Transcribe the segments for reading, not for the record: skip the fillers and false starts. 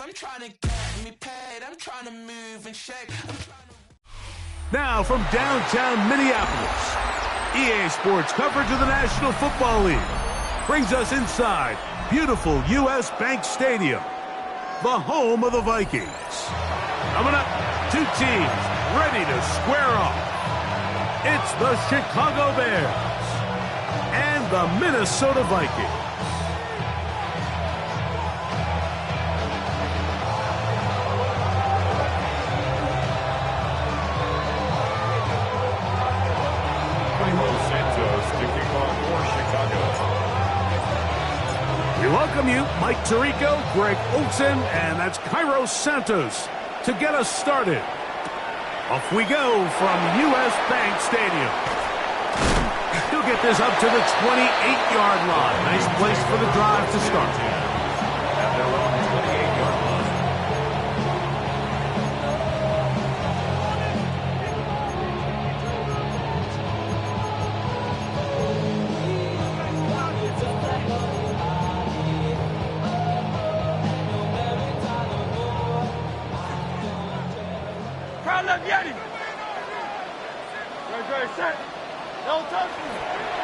I'm trying to get me paid. I'm trying to move and shake. Now from downtown Minneapolis, EA Sports coverage of the National Football League brings us inside beautiful U.S. Bank Stadium, the home of the Vikings. Coming up, two teams ready to square off. It's the Chicago Bears and the Minnesota Vikings. We welcome you, Mike Tirico, Greg Olsen, and that's Cairo Santos to get us started. Off we go from U.S. Bank Stadium. He'll get this up to the 28-yard line. Nice place for the drive to start. At their own 28-yard line.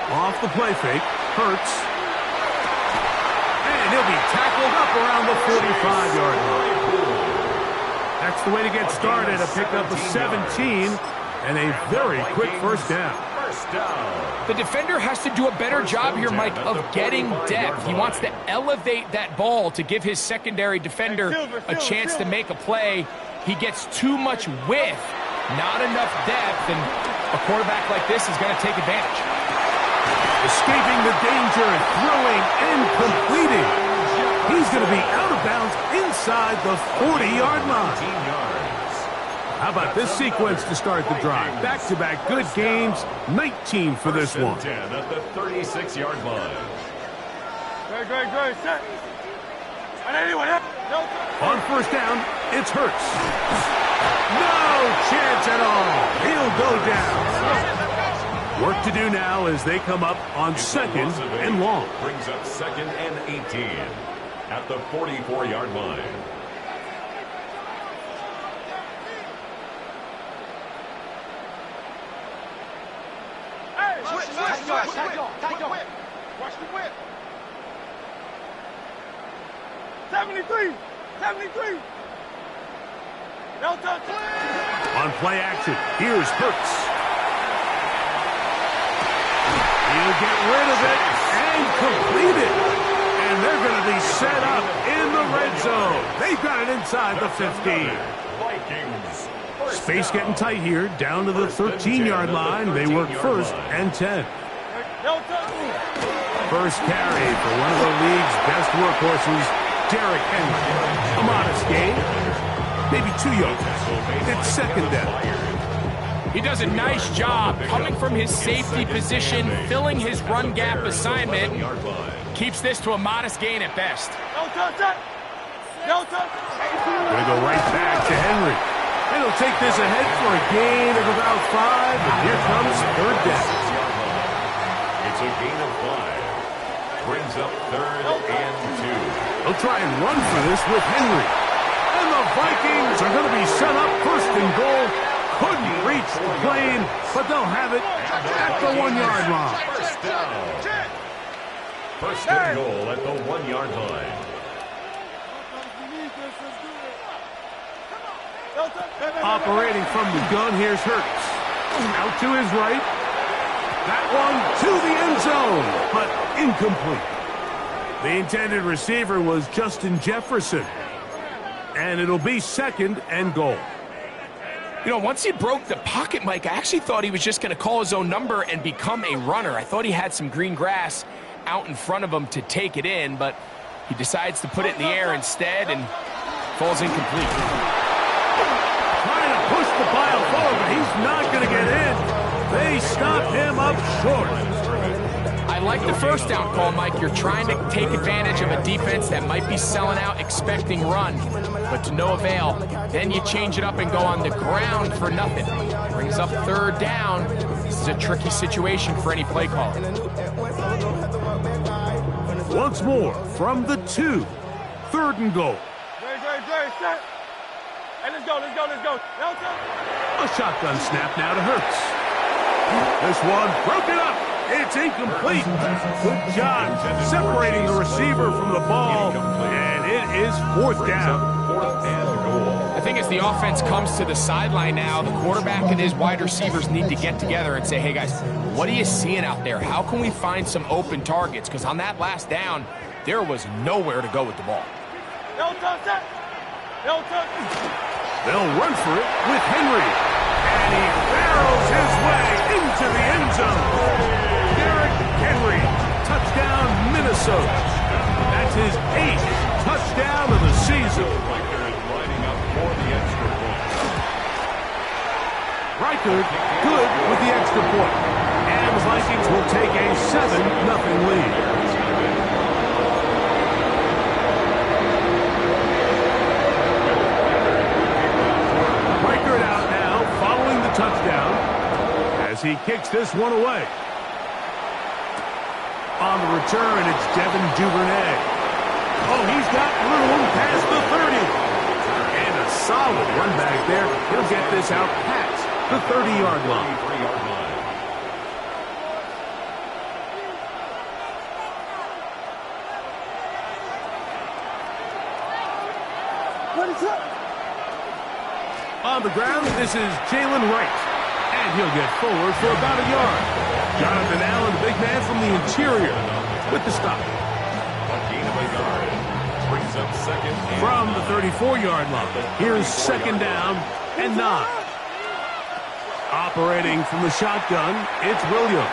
Off the play fake, Hurts. And he'll be tackled up around the 45-yard line. That's the way to get started. A pickup of 17 and a very quick first down. The defender has to do a better job here, Mike, of getting depth. He wants to elevate that ball to give his secondary defender a chance to make a play. He gets too much width, not enough depth, and a quarterback like this is going to take advantage. Escaping the danger, throwing and completing. He's going to be out of bounds inside the 40-yard line. How about this sequence to start the drive? Back-to-back good gains, 19 for this one. 10 at the 36-yard line. Great, set. On first down, it's Hurts. No chance at all. He'll go down. Work to do now as they come up on second and long. Brings up second and 18 at the 44-yard line. Watch the whip. 73. On play action, here's Hurts. He'll get rid of it and complete it. And they're going to be set up in the red zone. They've got it inside the 15. Vikings. Space getting tight here, down to the 13-yard line. They work first and 10. First carry for one of the league's best workhorses, Derrick Henry. A modest gain, maybe 2 yards. It's second down. He does a nice job coming from his safety position, filling his run gap assignment. Keeps this to a modest gain at best. Going to go right back to Henry. And he'll take this ahead for a gain of about 5, and here comes third down. It's a gain of 5. Brings up third and 2. They'll try and run for this with Henry. And the Vikings are going to be set up first and goal. Couldn't reach the plane, but they'll have it at the 1-yard line. First down. First and goal at the 1-yard line. Operating from the gun, here's Hurts. Out to his right. That one to the end zone, but incomplete. The intended receiver was Justin Jefferson. And it'll be second and goal. You know, once he broke the pocket, Mike, I actually thought he was just going to call his own number and become a runner. I thought he had some green grass out in front of him to take it in, but he decides to put it in the air instead and falls incomplete. Trying to push the pile forward, but he's not going to get in. They stop him up short. I like the first down call, Mike. You're trying to take advantage of a defense that might be selling out, expecting run, but to no avail. Then you change it up and go on the ground for nothing. Brings up third down. This is a tricky situation for any play caller. Once more from the 2. Third and goal. Dre, set. Hey, let's go, let's go, let's go. A shotgun snap now to Hurts. This one broken up. It's incomplete. Good job separating the receiver from the ball, and it is fourth down. Fourth and goal. I think as the offense comes to the sideline now, the quarterback and his wide receivers need to get together and say, hey, guys, what are you seeing out there? How can we find some open targets? Because on that last down, there was nowhere to go with the ball. No touch, set. No touch. They'll run for it with Henry, and he barrels his way into the end zone. Derrick Henry, touchdown, Minnesota. That's his 8th touchdown of the season. Riker is lining up for the extra point. Riker good with the extra point. And the Vikings will take a 7-0 lead. Riker out now, following the touchdown, as he kicks this one away. On the return, it's Devin Duvernay. Oh, he's got room past the 30. And a solid run back there. He'll get this out past the 30-yard line. 33-yard line. What is up? On the ground, this is Jalen Wright. And he'll get forward for about a yard. Jonathan Allen, the big man from the interior, with the stop. A gain of a yard. Brings up second and From the 34-yard line, here's second down and 9. Operating from the shotgun, it's Williams.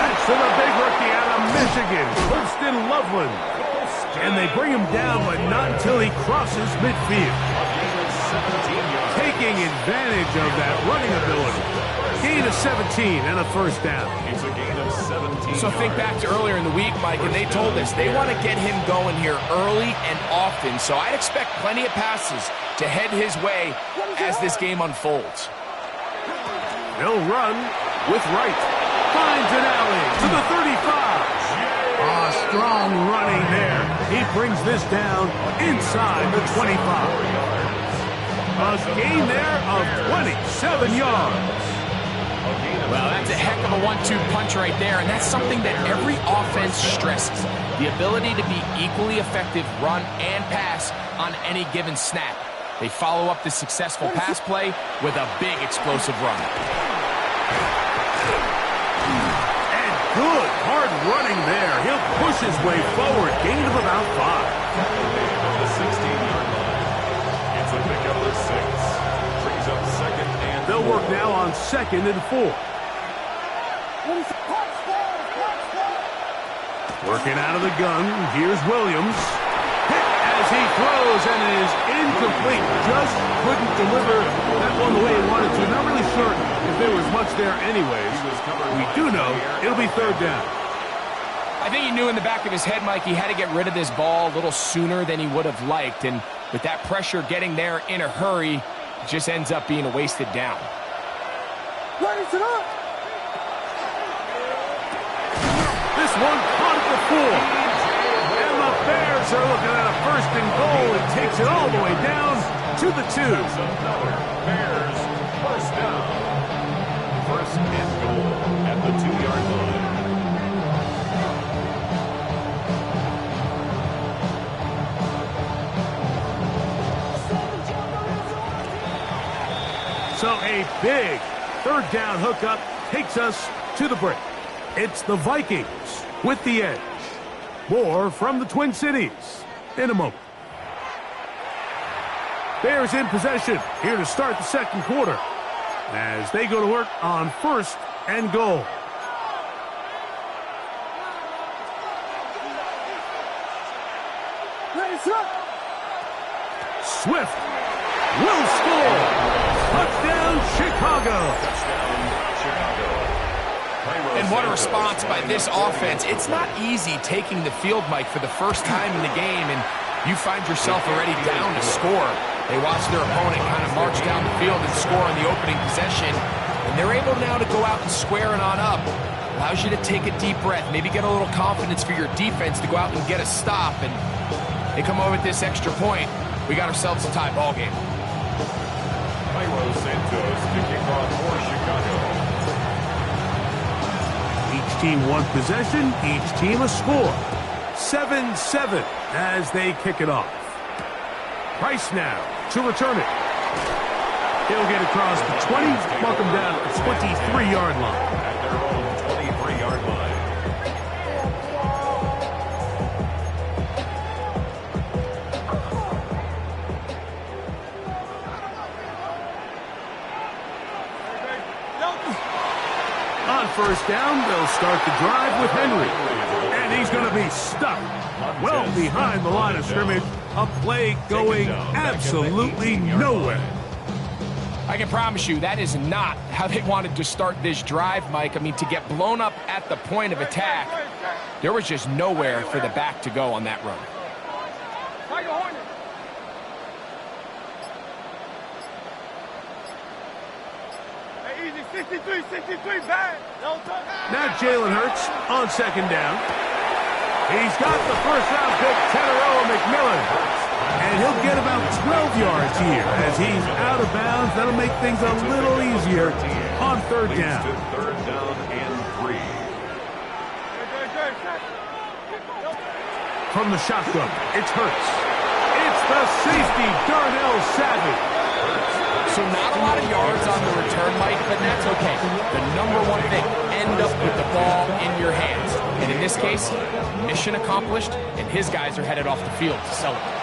That's to the big rookie out of Michigan, Winston Loveland. And they bring him down, but not until he crosses midfield. Taking advantage of that running ability. Gain of 17 and a first down. it's a gain of 17. So think back to earlier in the week, Mike, and they told us they want to get him going here early and often. So I'd expect plenty of passes to head his way as this game unfolds. He'll run with Wright. Finds an alley to the 35. Strong running there. He brings this down inside the 25. A gain there of 27 yards. Well, that's a heck of a 1-2 punch right there, and that's something that every offense stresses. The ability to be equally effective run and pass on any given snap. They follow up the successful pass play with a big explosive run. And good hard running there. He'll push his way forward. Gain of about 5. On the 16-yard line. It's a pickup of 6. Brings up second and They'll work now on 2nd and 4. Working out of the gun. Here's Williams. Hit as he throws, and it is incomplete. Just couldn't deliver that one the way he wanted to. Not really sure if there was much there anyways. We do know it'll be third down. I think he knew in the back of his head, Mike, he had to get rid of this ball a little sooner than he would have liked. And with that pressure getting there in a hurry, it just ends up being a wasted down. Raise it up. This one caught at the 4. And the Bears are looking at a first and goal. It takes it all the way down to the 2. another Bears first down. First and goal at the 2-yard line. So a big third down hookup takes us to the break. It's the Vikings with the edge. More from the Twin Cities in a moment. Bears in possession here to start the second quarter as they go to work on first and goal. Raise it up. Swift will score. Touchdown, Chicago. And what a response by this offense. It's not easy taking the field, Mike, for the first time in the game, and you find yourself already down to score. They watch their opponent kind of march down the field and score on the opening possession, and they're able now to go out and square it on up. Allows you to take a deep breath, maybe get a little confidence for your defense to go out and get a stop, and they come over with this extra point. We got ourselves a tie ball game. Cairo Santos to kick off for Chicago. Each team one possession, each team a score. 7-7 as they kick it off. Price now to return it. He'll get across the 20, mark him down at the 23-yard line. At their own 23-yard line. On first down, they'll start the drive with Henry. And he's going to be stuck well behind the line of scrimmage. A play going absolutely nowhere. I can promise you that is not how they wanted to start this drive, Mike. I mean, to get blown up at the point of attack, there was just nowhere for the back to go on that run. Easy, 63, bad. Now Jalen Hurts on second down. He's got the first-round pick, Teteroa McMillan. And he'll get about 12 yards here as he's out of bounds. That'll make things a little easier on third down. Third down and 3. From the shotgun, it's Hurts. It's the safety, Darnell Savage. So not a lot of yards on the return, Mike, but that's okay. The number one thing, end up with the ball in your hands. And in this case, mission accomplished, and his guys are headed off the field to celebrate.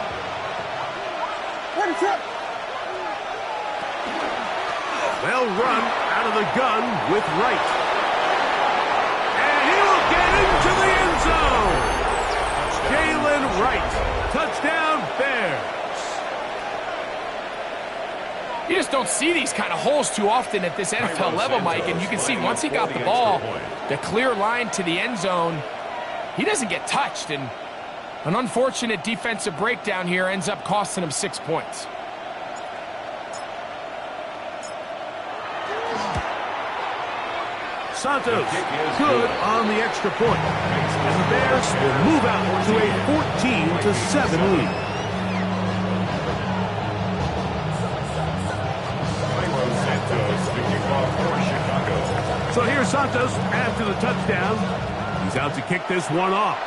They'll run out of the gun with Wright. And he will get into the end zone. Jalen Wright. Touchdown, Bears. You just don't see these kind of holes too often at this NFL level, Mike. And you can see once he got the ball, the clear line to the end zone, he doesn't get touched. And an unfortunate defensive breakdown here ends up costing him 6 points. Santos, good on the extra point. And the Bears will move out to a 14-7 lead. So here's Santos after the touchdown. He's out to kick this one off.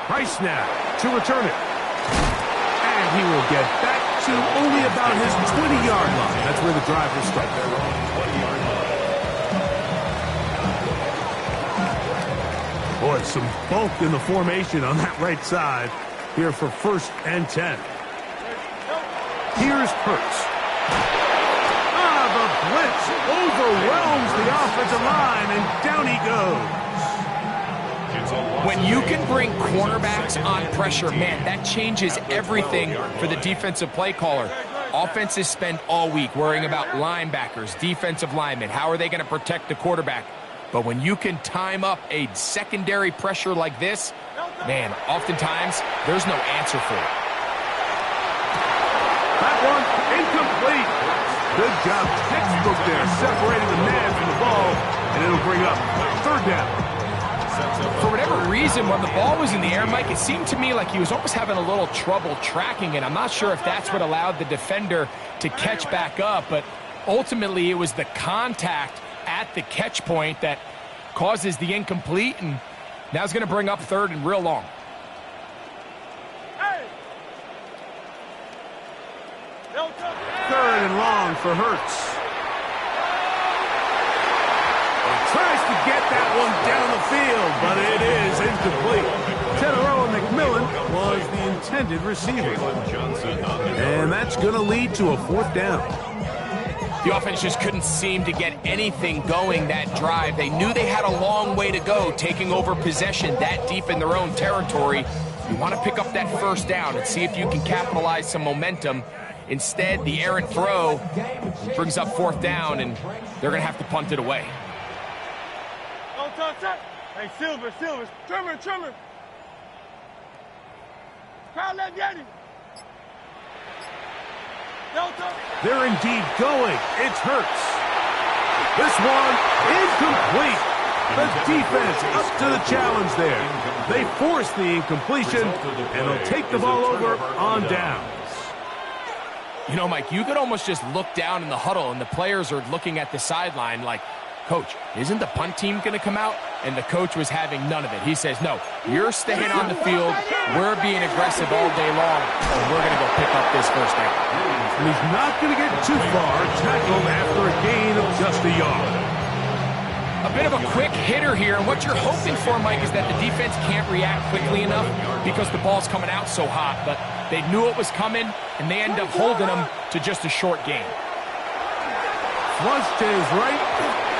Price now to return it. And he will get back to only about his 20-yard line. That's where the drive will start. Boy, some bulk in the formation on that right side here for 1st and 10. Here's Hurts. The blitz overwhelms the offensive line, and down he goes. When you can bring cornerbacks on pressure, man, that changes everything for the defensive play caller. Offenses spend all week worrying about linebackers, defensive linemen. How are they going to protect the quarterback? But when you can time up a secondary pressure like this, man, oftentimes there's no answer for it. That one incomplete. Good job, textbook there, separating the man from the ball, and it'll bring up third down. For whatever reason, when the ball was in the air, Mike, it seemed to me like he was almost having a little trouble tracking it. I'm not sure if that's what allowed the defender to catch back up, but ultimately it was the contact at the catch point that causes the incomplete, and now it's going to bring up third and real long. Third and long for Hurts. He tries to get that one down the field, but it is incomplete. Teteroa McMillan was the intended receiver. And that's going to lead to a 4th down. The offense just couldn't seem to get anything going that drive. They knew they had a long way to go, taking over possession that deep in their own territory. You want to pick up that first down and see if you can capitalize some momentum. Instead, the errant throw brings up 4th down, and they're going to have to punt it away. Hey, Silver, trimmer. Crowd left Yeti. They're indeed going. It's Hurts. This one incomplete. The defense up to the challenge there. They force the incompletion, and they'll take the ball over on downs. You know, Mike, you could almost just look down in the huddle, and the players are looking at the sideline like, Coach, isn't the punt team going to come out? And the coach was having none of it. He says, no, you're staying on the field. We're being aggressive all day long, and we're going to go pick up this first down. And he's not going to get too far, tackled after a gain of just a yard. A bit of a quick hitter here, and what you're hoping for, Mike, is that the defense can't react quickly enough because the ball's coming out so hot. But they knew it was coming, and they end up holding them to just a short gain. Flush to his right.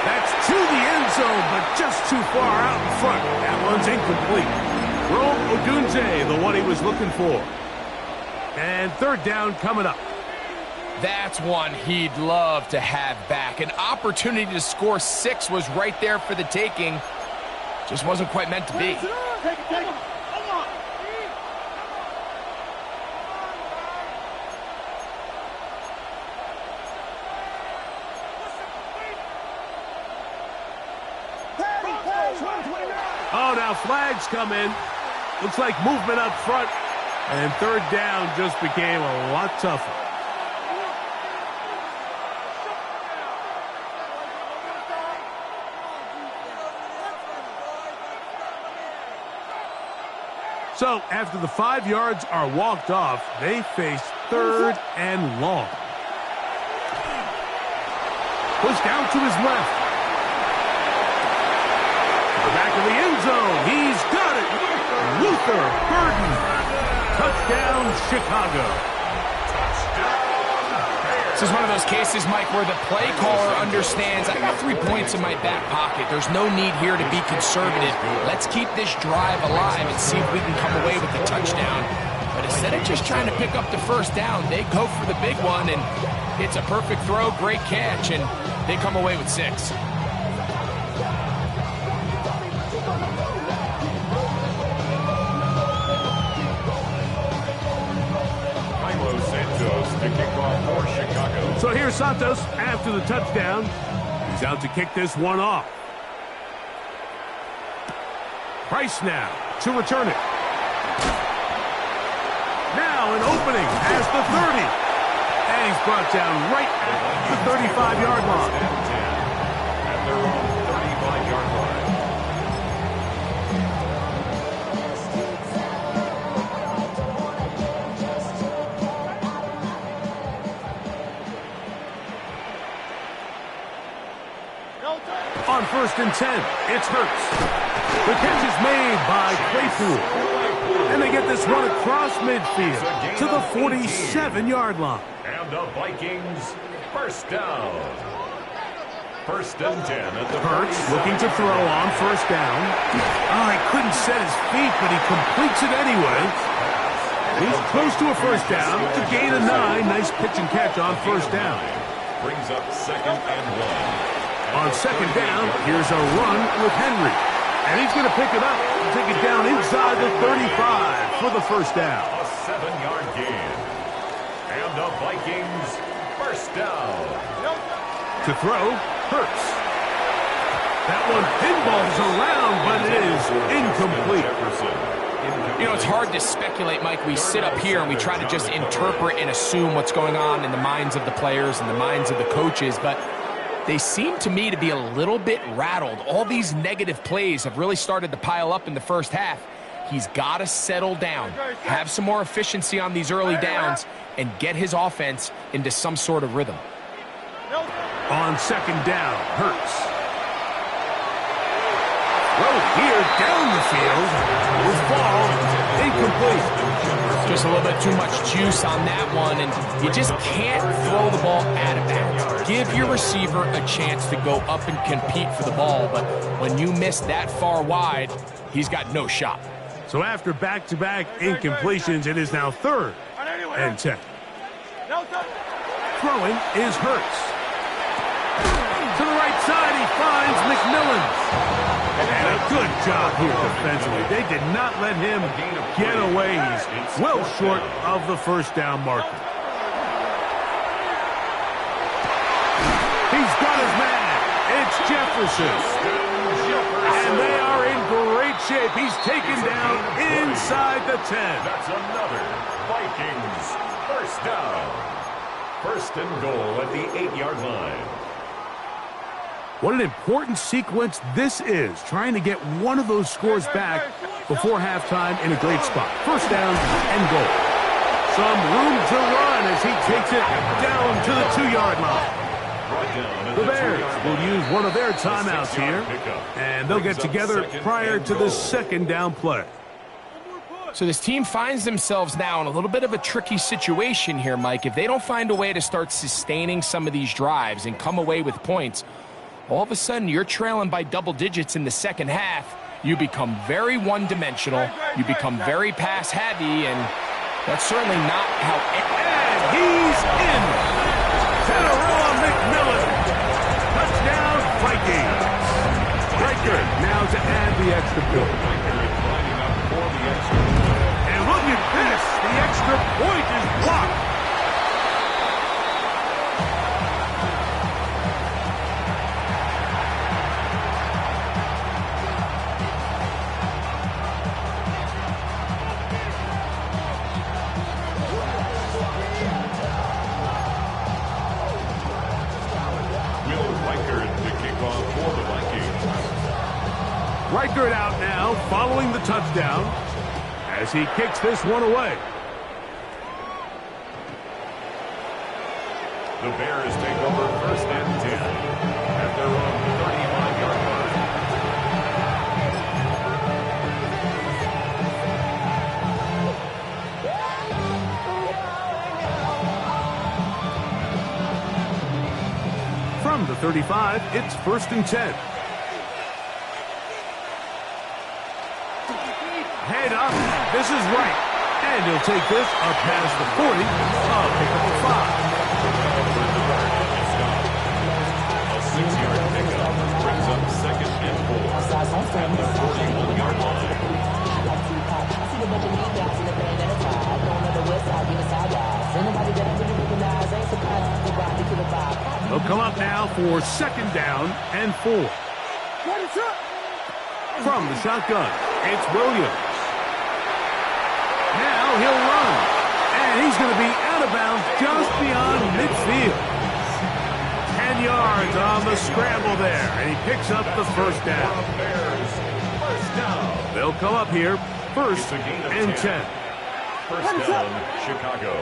That's to the end zone, but just too far out in front. That one's incomplete. Rome Odunze, the one he was looking for. And third down coming up. That's one he'd love to have back. An opportunity to score 6 was right there for the taking. Just wasn't quite meant to be. Oh, now flags come in. Looks like movement up front. And third down just became a lot tougher. So, after the 5 yards are walked off, they face third and long. Pushed down to his left. To the back of the end zone. He's got it. Luther Burden. Touchdown, Chicago. This is one of those cases, Mike, where the play caller understands, I got 3 points in my back pocket. There's no need here to be conservative. Let's keep this drive alive and see if we can come away with a touchdown. But instead of just trying to pick up the first down, they go for the big one, and it's a perfect throw, great catch, and they come away with 6. So here's Santos after the touchdown. He's out to kick this one off. Price now to return it. Now an opening as the 30. And he's brought down right at the 35-yard line. At their own 35-yard line. On 1st and 10, it's Hurts. The catch is made by Claypool. And they get this run across midfield to the 47-yard line. And the Vikings first down. 1st and 10 at the Hurts looking to throw on 1st down. Oh, he couldn't set his feet, but he completes it anyway. He's close to a 1st down to gain a 9. Nice pitch and catch on 1st down. Brings up 2nd and 1. On 2nd down, here's a run with Henry. And he's going to pick it up and take it down inside the 35 for the 1st down. A 7-yard gain. And the Vikings first down. To throw, Hurts. That one pinballs around, but it is incomplete. You know, it's hard to speculate, Mike. We sit up here and we try to just interpret and assume what's going on in the minds of the players and the minds of the coaches, but they seem to me to be a little bit rattled. All these negative plays have really started to pile up in the first half. He's got to settle down, have some more efficiency on these early downs, and get his offense into some sort of rhythm. On 2nd down, Hurts. Throw here down the field. Will fall. Incomplete. Just a little bit too much juice on that one, and you just can't throw the ball out of bounds. Give your receiver a chance to go up and compete for the ball, but when you miss that far wide, he's got no shot. So after back-to-back incompletions, it is now 3rd and 10. Throwing is Hurts. To the right side, he finds McMillan. And a good job here defensively. They did not let him get away. He's well short of the 1st down marker. He's got his man. It's Jefferson. And they are in great shape. He's taken down inside the 10. That's another Vikings first down. First and goal at the 8-yard line. What an important sequence this is, trying to get one of those scores back before halftime in a great spot. First down and goal. Some room to run as he takes it down to the 2-yard line. The Bears will use one of their timeouts here, and they'll get together prior to the second down play. So this team finds themselves now in a little bit of a tricky situation here, Mike. If they don't find a way to start sustaining some of these drives and come away with points, all of a sudden you're trailing by double digits in the second half. You become very one-dimensional. You become very pass-heavy, and that's certainly not how... And he's in! Teteroa McMillan! Touchdown, Vikings! Riker now to add the extra point. And look at this! The extra point is blocked! Reichert out now, following the touchdown, as he kicks this one away. The Bears take over first and 10 at their own 35-yard line. From the 35, it's first and 10. Head up. This is right. And he'll take this up past the 40. I'll pick up the 5. A 6-yard pickup brings up second and 4 at the 41-yard line. They'll come up now for second down and 4. From the shotgun, it's Williams. Now he'll run, and he's going to be out of bounds just beyond midfield. 10 yards on the scramble there, and he picks up the first down. They'll come up here, first and 10. First down, Chicago.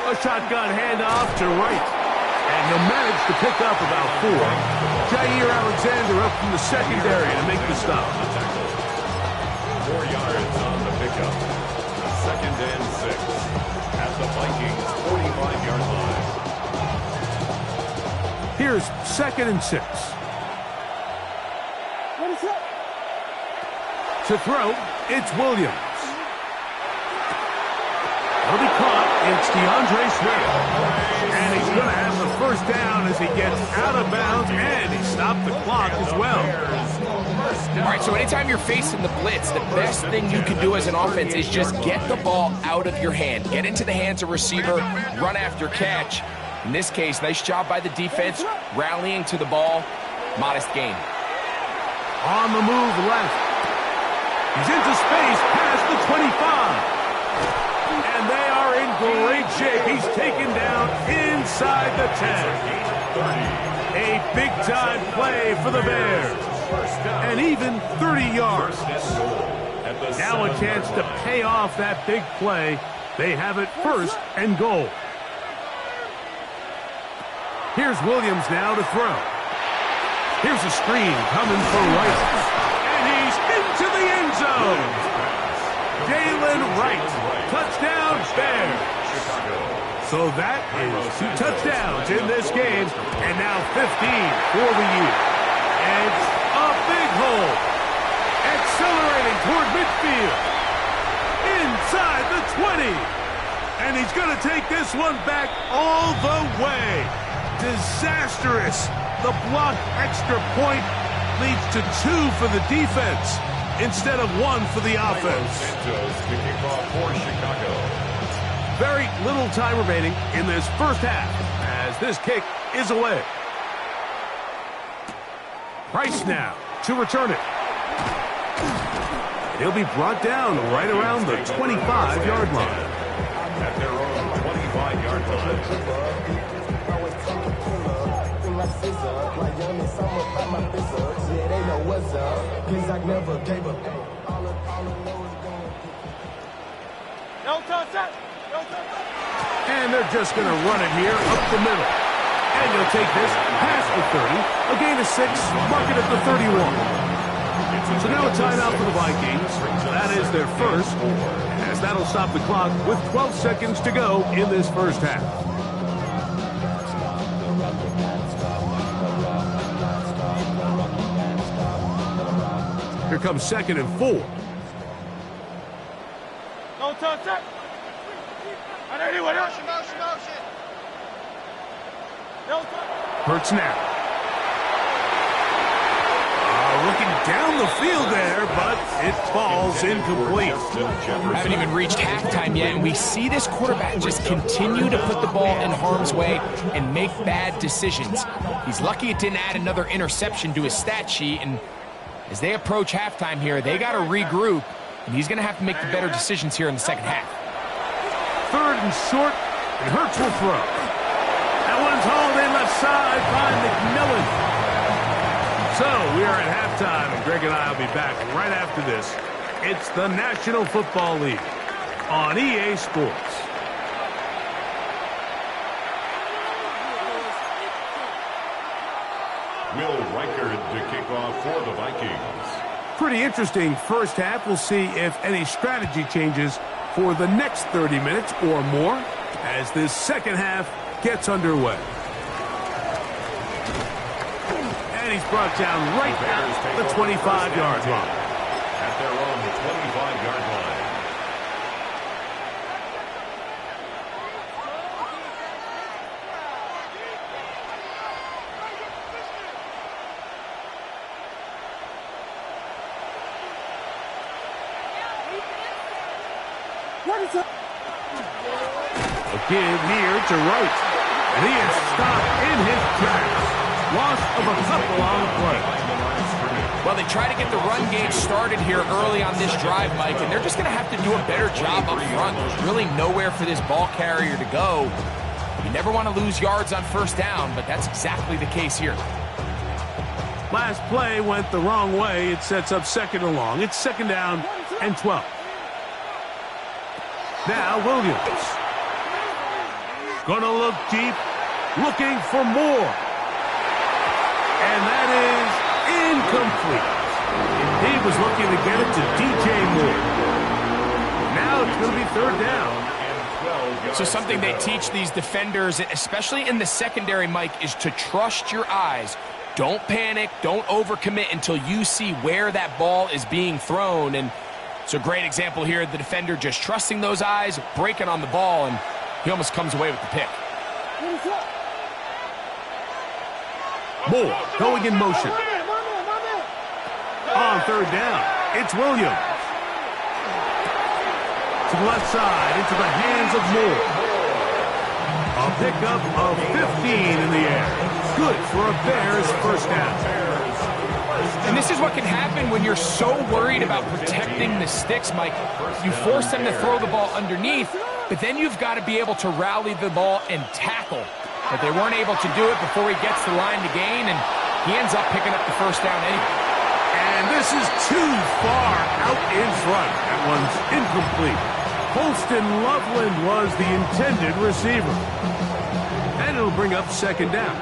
A shotgun handoff to right, and he'll manage to pick up about 4. Jair Alexander up from the secondary to make the stop. 4 yards on the pickup. Second and 6 at the Vikings 45-yard line. Here's second and 6. To throw, it's Williams. He'll be caught. It's DeAndre Swift. And he's going to have the first down as he gets out of bounds, and he stopped the clock as well. All right, so anytime you're facing the blitz, the best thing you can do as an offense is just get the ball out of your hand. Get into the hands of receiver, run after catch. In this case, nice job by the defense, rallying to the ball. Modest gain. On the move left. He's into space past the 25. And they are in great shape. He's taken down inside the 10. A big-time play for the Bears. And even 30 yards. Now a chance to pay off that big play. They have it first and goal. Here's Williams now to throw. Here's a screen coming for Wright. And he's into the end zone. Jalen Wright. Touchdown, Bears. So that is 2 touchdowns in this game. And now 15 for the year. It's a big hole. Accelerating toward midfield. Inside the 20. And he's going to take this one back all the way. Disastrous. The blocked extra point leads to 2 for the defense instead of 1 for the offense. Santos to kick off for Chicago. Very little time remaining in this first half as this kick is away. Price now to return it. He'll be brought down right around the 25-yard line. At their own 25-yard line. No touch that. No touch that. And they're just going to run it here up the middle. And you'll take this past the 30, a gain of 6, mark it at the 31. So now a timeout for the Vikings. That is their first, as that'll stop the clock with 12 seconds to go in this first half. Here comes 2nd and 4. No touch that. And anyone else? Motion. No touch. Hurts now. Looking down the field there, but it falls incomplete. Haven't even reached halftime yet, and we see this quarterback just continue to put the ball in harm's way and make bad decisions. He's lucky it didn't add another interception to his stat sheet, and as they approach halftime here, they got to regroup, and he's going to have to make the better decisions here in the second half. 3rd and short, and Hurts will throw. That one's hauled in left side by McMillan. So we are at halftime, and Greg and I will be back right after this. It's the National Football League on EA Sports. Will Reichard to kick off for the Vikings. Pretty interesting first half. We'll see if any strategy changes for the next 30 minutes or more as this second half gets underway. And he's brought down right at the 25-yard line. At their own 25-yard line. A give here to Wright. And he is stopped in his tracks. Loss of a couple on the play. Well, they try to get the run game started here early on this drive, Mike, and they're just going to have to do a better job up front. There's really nowhere for this ball carrier to go. You never want to lose yards on first down, but that's exactly the case here. Last play went the wrong way. It sets up 2nd and long. It's 2nd down and 12. Now Williams. Gonna look deep, looking for more. And that is incomplete. He was looking to get it to DJ Moore. Now it's going to be 3rd down. So something they teach these defenders, especially in the secondary, Mike, is to trust your eyes. Don't panic, don't overcommit until you see where that ball is being thrown. And it's a great example here, the defender just trusting those eyes, breaking on the ball, and he almost comes away with the pick. Moore going in motion. On 3rd down, it's Williams. To the left side, into the hands of Moore. A pickup of 15 in the air. Good for a Bears first down. And this is what can happen when you're so worried about protecting the sticks, Mike. You force them to throw the ball underneath, but then you've got to be able to rally the ball and tackle. But they weren't able to do it before he gets the line to gain, and he ends up picking up the first down anyway. And this is too far out in front. That one's incomplete. Holston Loveland was the intended receiver. And it'll bring up 2nd down.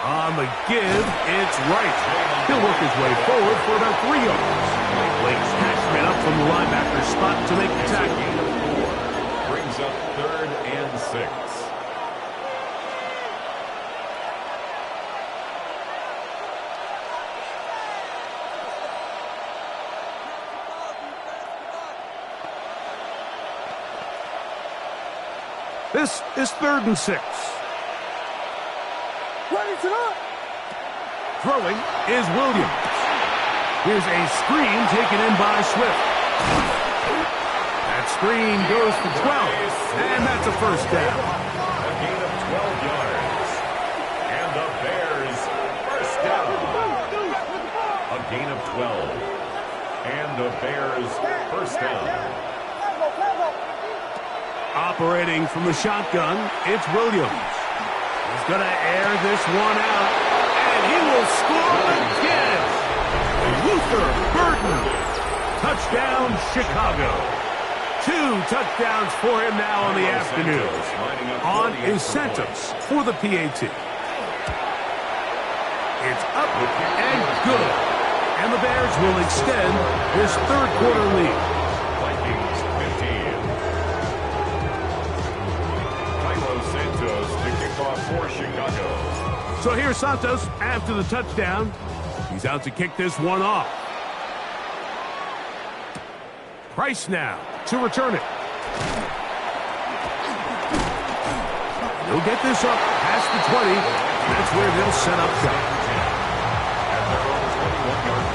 On the give, it's Wright. He'll work his way forward for about 3 yards. Blake's Cashman up from the linebacker spot to make the tackle. Brings up 3rd and 6. This is 3rd and 6. Throwing is Williams. Here's a screen taken in by Swift. That screen goes for 12, and that's a first down. A gain of 12 yards. And the Bears first down. A gain of 12. And the Bears first down. Operating from the shotgun, it's Williams. He's going to air this one out, and he will score again. Luther Burden. Touchdown, Chicago. 2 touchdowns for him now on the afternoon. On is Santos for the PAT. It's up and good. And the Bears will extend this third quarter lead. Vikings 15. Cairo Santos to kick off for Chicago. So here's Santos after the touchdown. He's out to kick this one off. Price now to return it. He'll get this up past the 20. That's where they'll set up shop. At their own 21-yard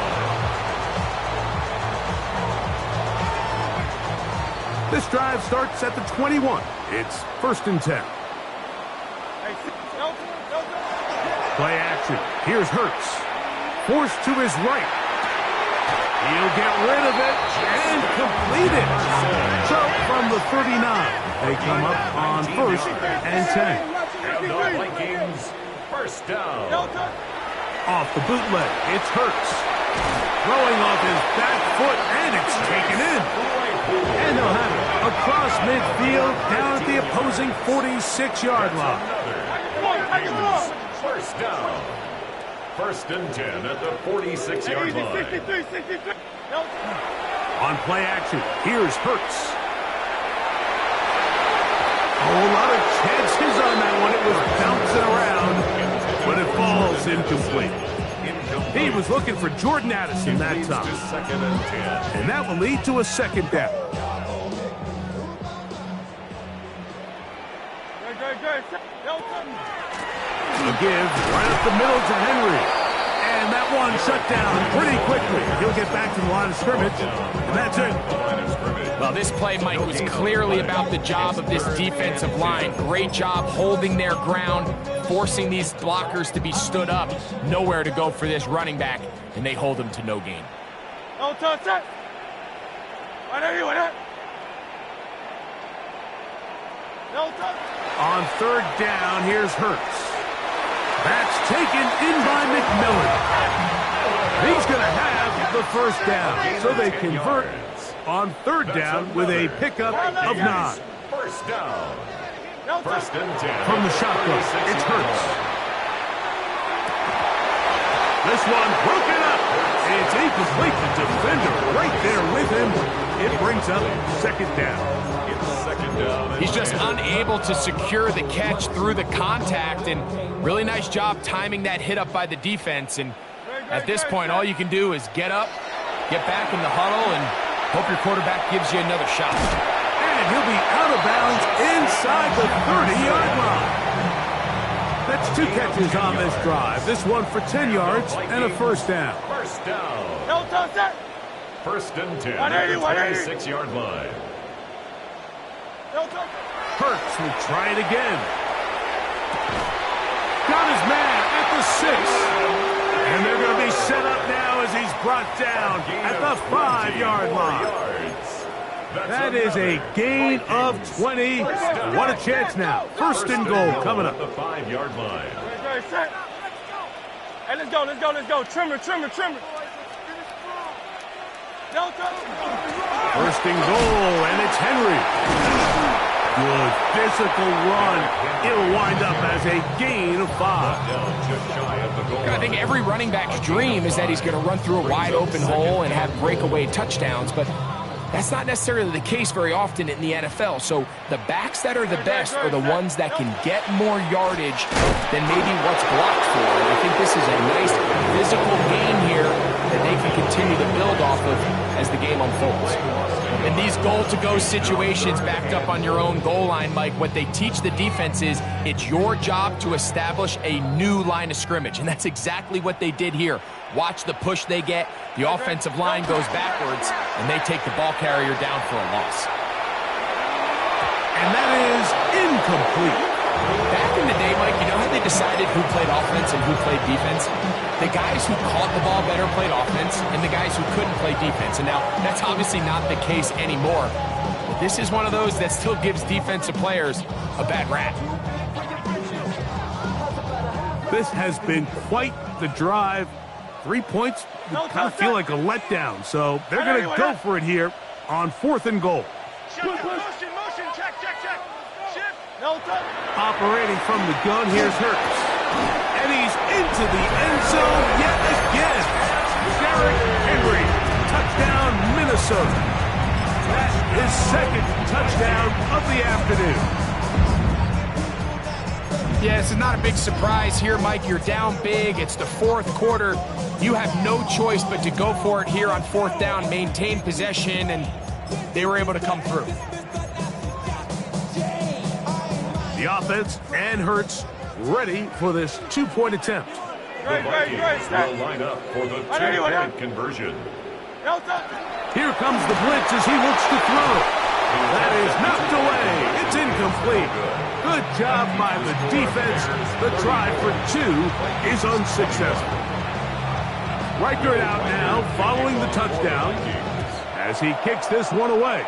line. This drive starts at the 21. It's 1st and 10. Play action. Here's Hurts. Forced to his right. He'll get rid of it and complete it. So from the 39, they come up on 1st and 10. And the Vikings first down. Off the bootleg, it's Hurts. Throwing off his back foot, and it's taken in. And they'll have it across midfield down at the opposing 46-yard line. First down. 1st and 10 at the 46-yard line. On play action, here's Hurts. A lot of chances on that one. It was bouncing around, but it falls incomplete. He was looking for Jordan Addison that time. 2nd and 10. And that will lead to a 2nd down. A give right up the middle to Henry. And that one shut down pretty quickly. He'll get back to the line of scrimmage, and that's it. Well, this play, Mike, was clearly about the job of this defensive line. Great job holding their ground, forcing these blockers to be stood up. Nowhere to go for this running back, and they hold him to no gain. On 3rd down, here's Hurts. That's taken in by McMillan. He's going to have the first down. So they convert on 3rd down with a pickup of 9. First down. 1st and 10. From the shotgun, it's Hurts. This one broken up. It's incomplete. The defender right there with him. It brings up 2nd down. He's just unable to secure the catch through the contact, and really nice job timing that hit up by the defense. And at this point, all you can do is get up, get back in the huddle, and hope your quarterback gives you another shot. And he'll be out of bounds inside the 30-yard line. That's 2 catches on this drive. This one for 10 yards and a first down. First down. 1st and 10 at the 26-yard line. Hurts will try it again. Got his man at the 6. And they're going to be set up now as he's brought down at the 5-yard line. That is a gain of 20. What a chance now. 1st and goal coming up. The 5-yard line. Hey, let's go. Trimmer. 1st and goal, and it's Henry. Good physical run. It'll wind up as a gain of 5. I think every running back's dream is that he's going to run through a wide open hole and have breakaway touchdowns, but that's not necessarily the case very often in the NFL. So the backs that are the best are the ones that can get more yardage than maybe what's blocked for. And I think this is a nice physical gain here that they can continue to build off of as the game unfolds. In these goal-to-go situations backed up on your own goal line, Mike, what they teach the defense is it's your job to establish a new line of scrimmage, and that's exactly what they did here. Watch the push they get. The offensive line goes backwards, and they take the ball carrier down for a loss. and that is incomplete. Back in the day, Mike, you know how they decided who played offense and who played defense? The guys who caught the ball better played offense, and the guys who couldn't play defense. And now, that's obviously not the case anymore. But this is one of those that still gives defensive players a bad rap. This has been quite the drive. 3 points kind of feel like a letdown, so they're going to go for it here on 4th and goal. Motion, check. Shift. No touch. Operating from the gun, here's Hurts. And he's into the end zone yet again. Derrick Henry, touchdown, Minnesota. That's his 2nd touchdown of the afternoon. Yeah, this is not a big surprise here, Mike. You're down big. It's the 4th quarter. You have no choice but to go for it here on 4th down, maintain possession, and they were able to come through. The offense and Hurts ready for this 2-point attempt. The Vikings will line up for the 2-point conversion. Here comes the blitz as he looks to throw. That is knocked away. It's incomplete. Good job by the defense. The try for 2 is unsuccessful. Riker it out now following the touchdown as he kicks this one away.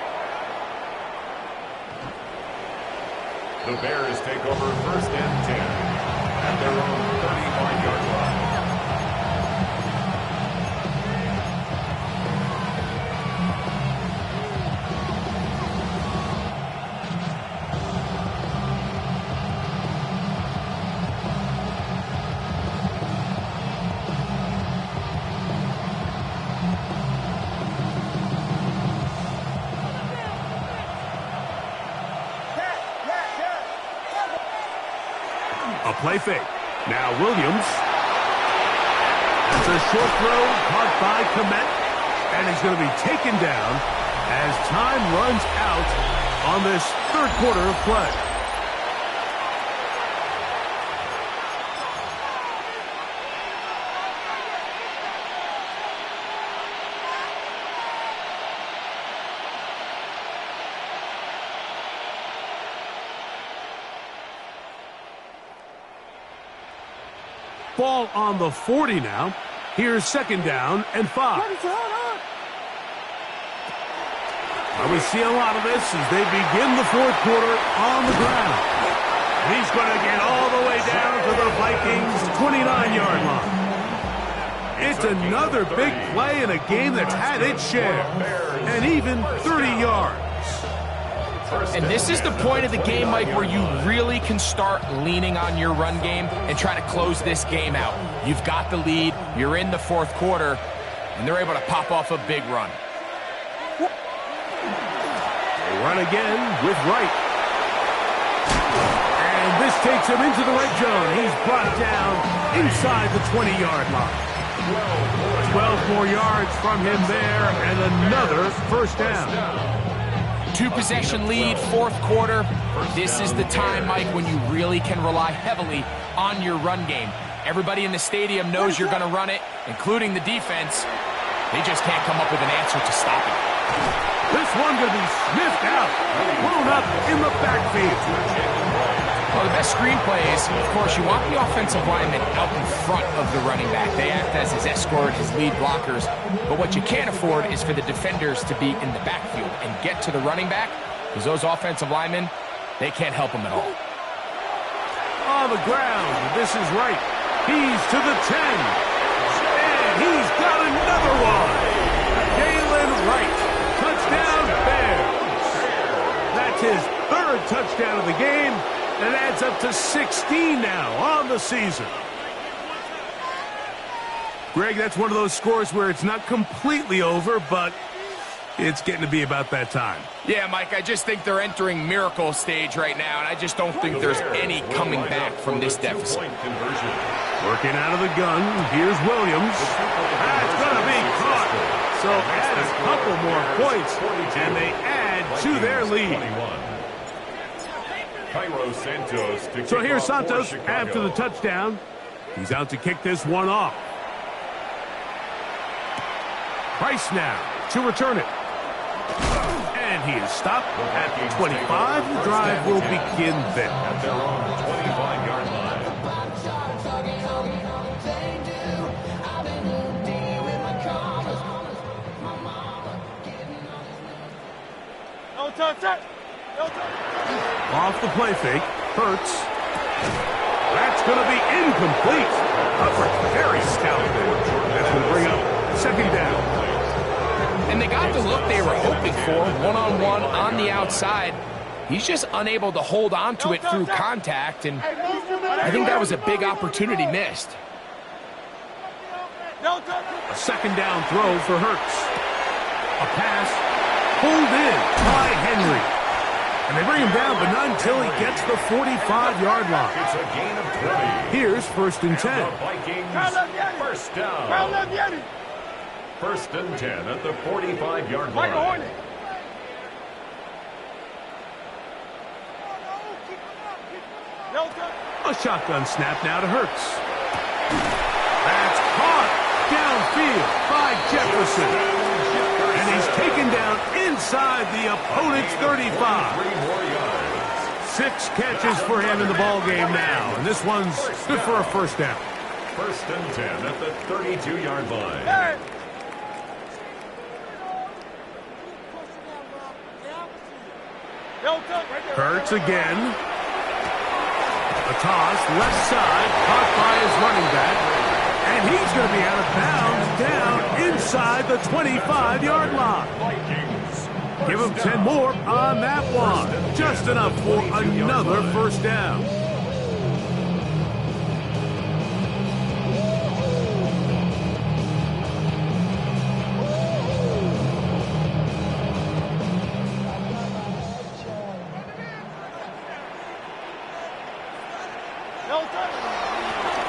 The Bears take over 1st and 10 at their own 35-yard line. A play fake. Now Williams. That's a short throw caught by Kmet. And he's going to be taken down as time runs out on this 3rd quarter of play. Ball on the 40 now. Here's 2nd down and 5. We see a lot of this as they begin the 4th quarter on the ground. He's going to get all the way down to the Vikings' 29-yard line. It's another big play in a game that's had its share, and even 30 yards. And this is the point of the game, Mike, where you really can start leaning on your run game and try to close this game out. You've got the lead, you're in the 4th quarter, and they're able to pop off a big run. They run again with Wright. And this takes him into the red zone. He's brought down inside the 20-yard line. 12 more yards from him there, and another 1st down. 2-possession lead, 4th quarter. This is the time, Mike, when you really can rely heavily on your run game. Everybody in the stadium knows you're going to run it, including the defense. They just can't come up with an answer to stop it. This one going to be sniffed out, blown up in the backfield. Well, the best screenplay is, of course, you want the offensive lineman out in front of the running back. They act as his escort, his lead blockers. But what you can't afford is for the defenders to be in the backfield and get to the running back, because those offensive linemen, they can't help him at all. On the ground, this is Wright. He's to the 10. And he's got another one. Jalen Wright. Touchdown, Bears. That's his 3rd touchdown of the game. It adds up to 16 now on the season. Greg, that's one of those scores where it's not completely over, but it's getting to be about that time. Yeah, Mike, I just think they're entering miracle stage right now, and I just don't think there's any coming back from this deficit. Working out of the gun, here's Williams. That's going to be caught. So add a couple more points, and they add to their lead. So here's Santos after the touchdown. He's out to kick this one off. Price now to return it. And And he is stopped at 25. The drive will begin there. At their own 25-yard line. Off the play fake. Hurts. That's going to be incomplete. Hubbard very stout there. That's going to bring up second down. And they got the look they were hoping for, one-on-one on the outside. He's just unable to hold on to it through contact, and I think that was a big opportunity missed. A second down throw for Hurts. A pass pulled in by Henry. And they bring him down, but not until he gets the 45-yard line. It's a gain of 20. Here's first and 10. The Vikings, first down. First and 10 at the 45-yard line. A shotgun snap now to Hurts. That's caught downfield by Jefferson. And he's taken down inside the opponent's 35. 3 more yards. 6 catches for him in the ball game now. And this one's good for a first down. First and 10 at the 32-yard line. Hurts again. A toss, left side, caught by his running back. And he's going to be out of bounds down inside the 25-yard line. Vikings. Give him 10 more on that one. Just enough for another first down.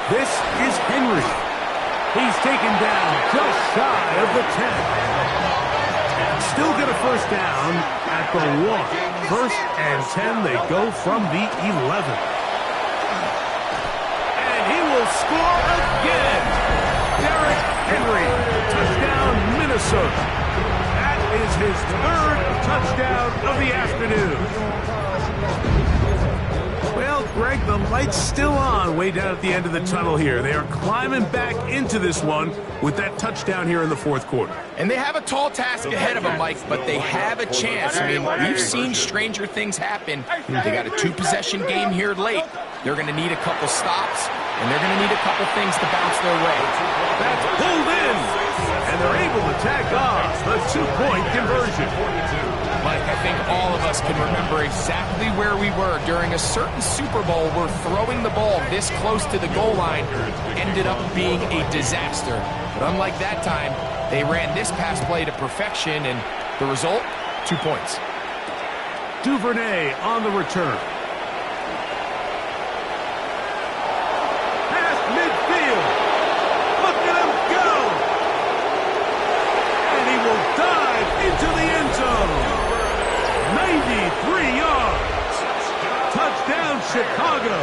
This is Henry. He's taken down just shy of the 10. Still get a first down at the 1. First and 10, they go from the 11. And he will score again. Derrick Henry, touchdown Minnesota. That is his 3rd touchdown of the afternoon. Well, Greg, the light's still on way down at the end of the tunnel here. They are climbing back into this one with that touchdown here in the 4th quarter. And they have a tall task ahead of them, Mike, but they have a chance. I mean, we've seen stranger things happen. They got a 2-possession game here late. They're going to need a couple stops, and they're going to need a couple things to bounce their way. That's pulled in, and they're able to tack off the 2-point conversion. Mike, I think all of us can remember exactly where we were during a certain Super Bowl where throwing the ball this close to the goal line ended up being a disaster. But unlike that time, they ran this pass play to perfection, and the result, 2 points. Duvernay on the return. Past midfield. Look at him go. And he will dive into the end zone. 93 yards. Touchdown, Chicago.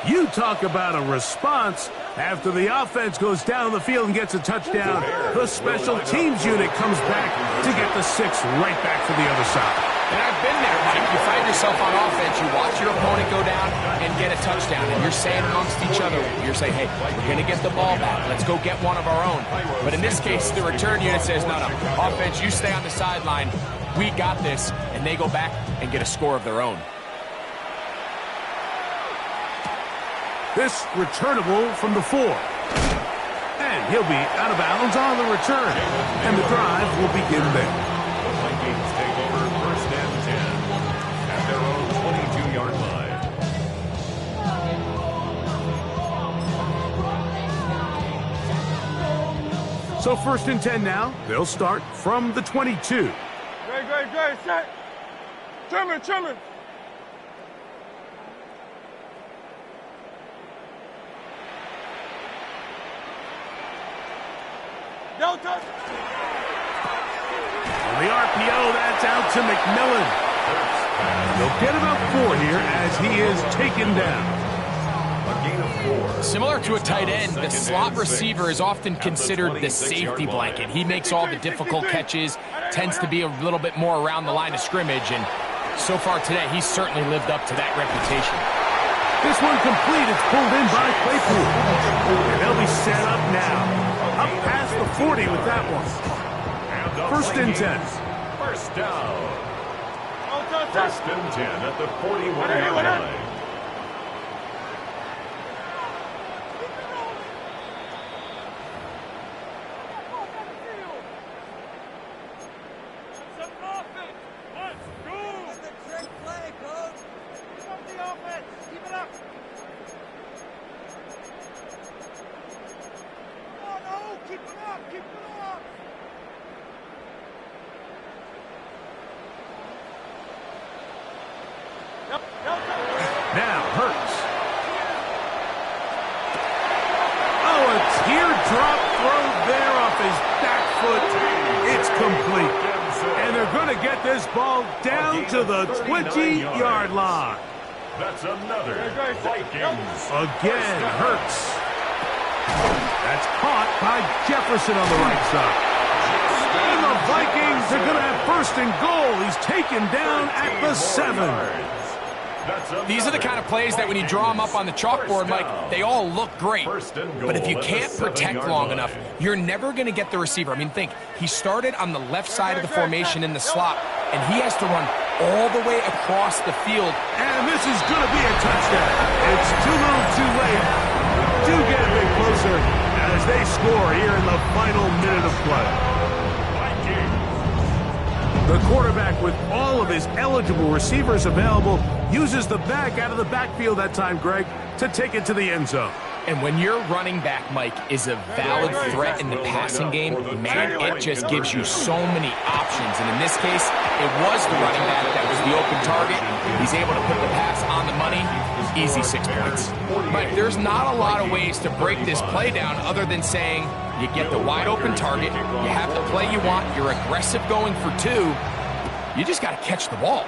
You talk about a response. After the offense goes down the field and gets a touchdown, the special teams unit comes back to get the 6 right back for the other side. And I've been there, Mike. You find yourself on offense, you watch your opponent go down and get a touchdown, and you're saying amongst each other, you're saying, hey, we're going to get the ball back. Let's go get one of our own. But in this case, the return unit says, no, offense, you stay on the sideline. We got this. And they go back and get a score of their own. This returnable from the 4. And he'll be out of bounds on the return. And the drive will begin there. The Vikings take over first and 10 at their own 22-yard line. So first and 10 now. They'll start from the 22. Great, set. Trimming. On the RPO, that's out to McMillan. They'll get about 4 here as he is taken down. A gain of 4. Similar to a tight end, the Second slot and 6. receiver is often considered the safety blanket. He makes all the difficult catches, tends to be a little bit more around the line of scrimmage, and so far today, he's certainly lived up to that reputation. This one complete. It's pulled in by Claypool. And they'll be set up now. Up past the 40 with that one. First and 10. First down. First and 10 at the 41-yard line. Now, Hurts. Oh, a teardrop throw there off his back foot. It's complete. And they're going to get this ball down to the 20-yard line. That's another Vikings. Again, Hurts. That's caught by Jefferson on the right side. And the Vikings are going to have first and goal. He's taken down at the 7. These are the kind of plays that when you draw them up on the chalkboard, Mike, they all look great. But if you can't protect long enough, you're never going to get the receiver. I mean, think, he started on the left side of the formation in the slot, and he has to run all the way across the field. And this is going to be a touchdown. It's too little too late. Do get a bit closer as they score here in the final minute of play. The quarterback, with all of his eligible receivers available, uses the back out of the backfield that time, Greg, to take it to the end zone. And when your running back, Mike, is a valid threat in the passing game, man, it just gives you so many options. And in this case, it was the running back that was the open target. He's able to put the pass on the money. Easy 6 points. Mike, there's not a lot of ways to break this play down other than saying you get the wide open target, you have the play you want, you're aggressive going for 2, you just got to catch the ball.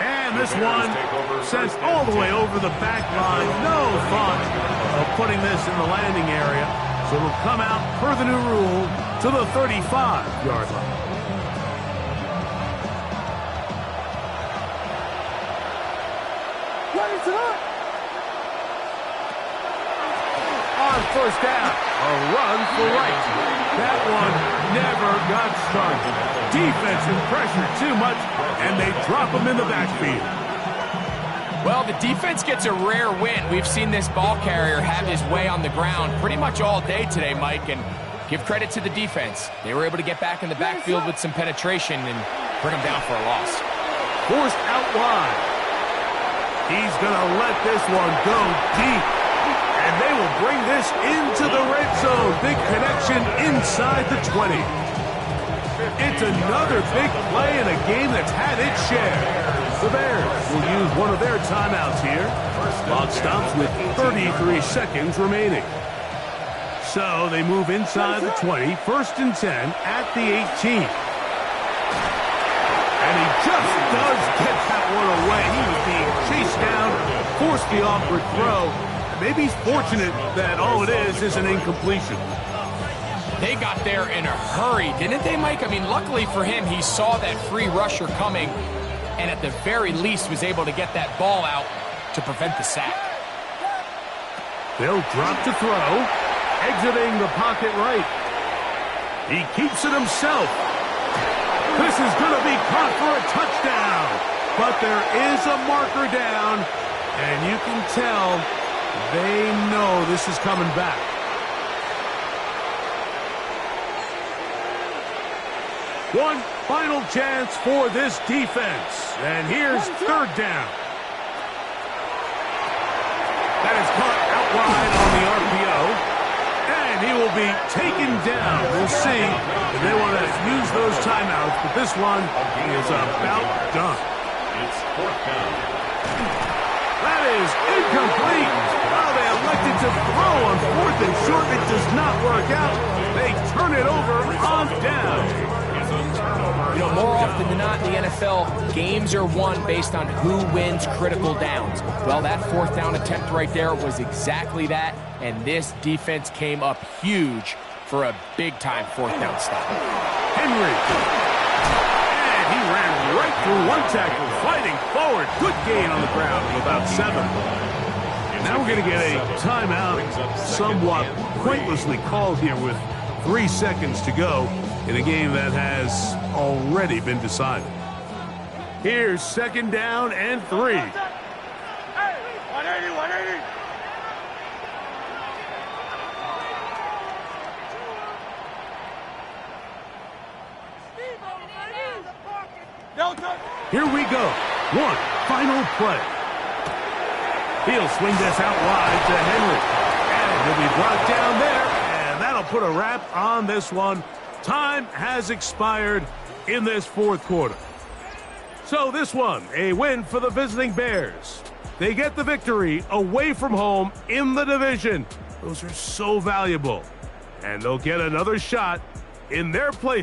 And this one sent all the way over the back line. No thought of putting this in the landing area. So it'll come out per the new rule to the 35-yard line. On first down, a run for right. That one never got started. Defensive pressure too much, and they drop him in the backfield. Well, the defense gets a rare win. We've seen this ball carrier have his way on the ground pretty much all day today, Mike, and give credit to the defense. They were able to get back in the backfield with some penetration and bring him down for a loss. Forced out wide. He's going to let this one go deep. And they will bring this into the red zone. Big connection inside the 20. It's another big play in a game that's had its share. The Bears will use one of their timeouts here. Clock stops with 33 seconds remaining. So they move inside the 20, first and 10 at the 18. And he just does get that one away. He was being chased down, forced the awkward throw. Maybe he's fortunate that all it is an incompletion. They got there in a hurry, didn't they, Mike? I mean, luckily for him, he saw that free rusher coming and at the very least was able to get that ball out to prevent the sack. They'll drop to throw, exiting the pocket right. He keeps it himself. This is going to be caught for a touchdown. But there is a marker down, and you can tell they know this is coming back. One final chance for this defense. And here's third down. That is caught out wide on the RPO. And he will be taken down. We'll see if they want to use those timeouts. But this one is about done. It's fourth down. That is incomplete. Well, they elected to throw on fourth and short. It does not work out. They turn it over on down. turnover. You know, more often than not in the NFL, games are won based on who wins critical downs. Well, that fourth down attempt right there was exactly that, and this defense came up huge for a big-time fourth down stop. Henry. And he ran right through one tackle, fighting forward. Good gain on the ground of about 7. Now we're going to get a timeout, somewhat pointlessly called here with 3 seconds to go in a game that has already been decided. Here's 2nd down and 3. Hey, 180, 180. Delta. Here we go. One final play. He'll swing this out wide to Henry. And he'll be brought down there. And that'll put a wrap on this one. Time has expired in this fourth quarter. So this one, a win for the visiting Bears. They get the victory away from home in the division. Those are so valuable. And they'll get another shot in their place.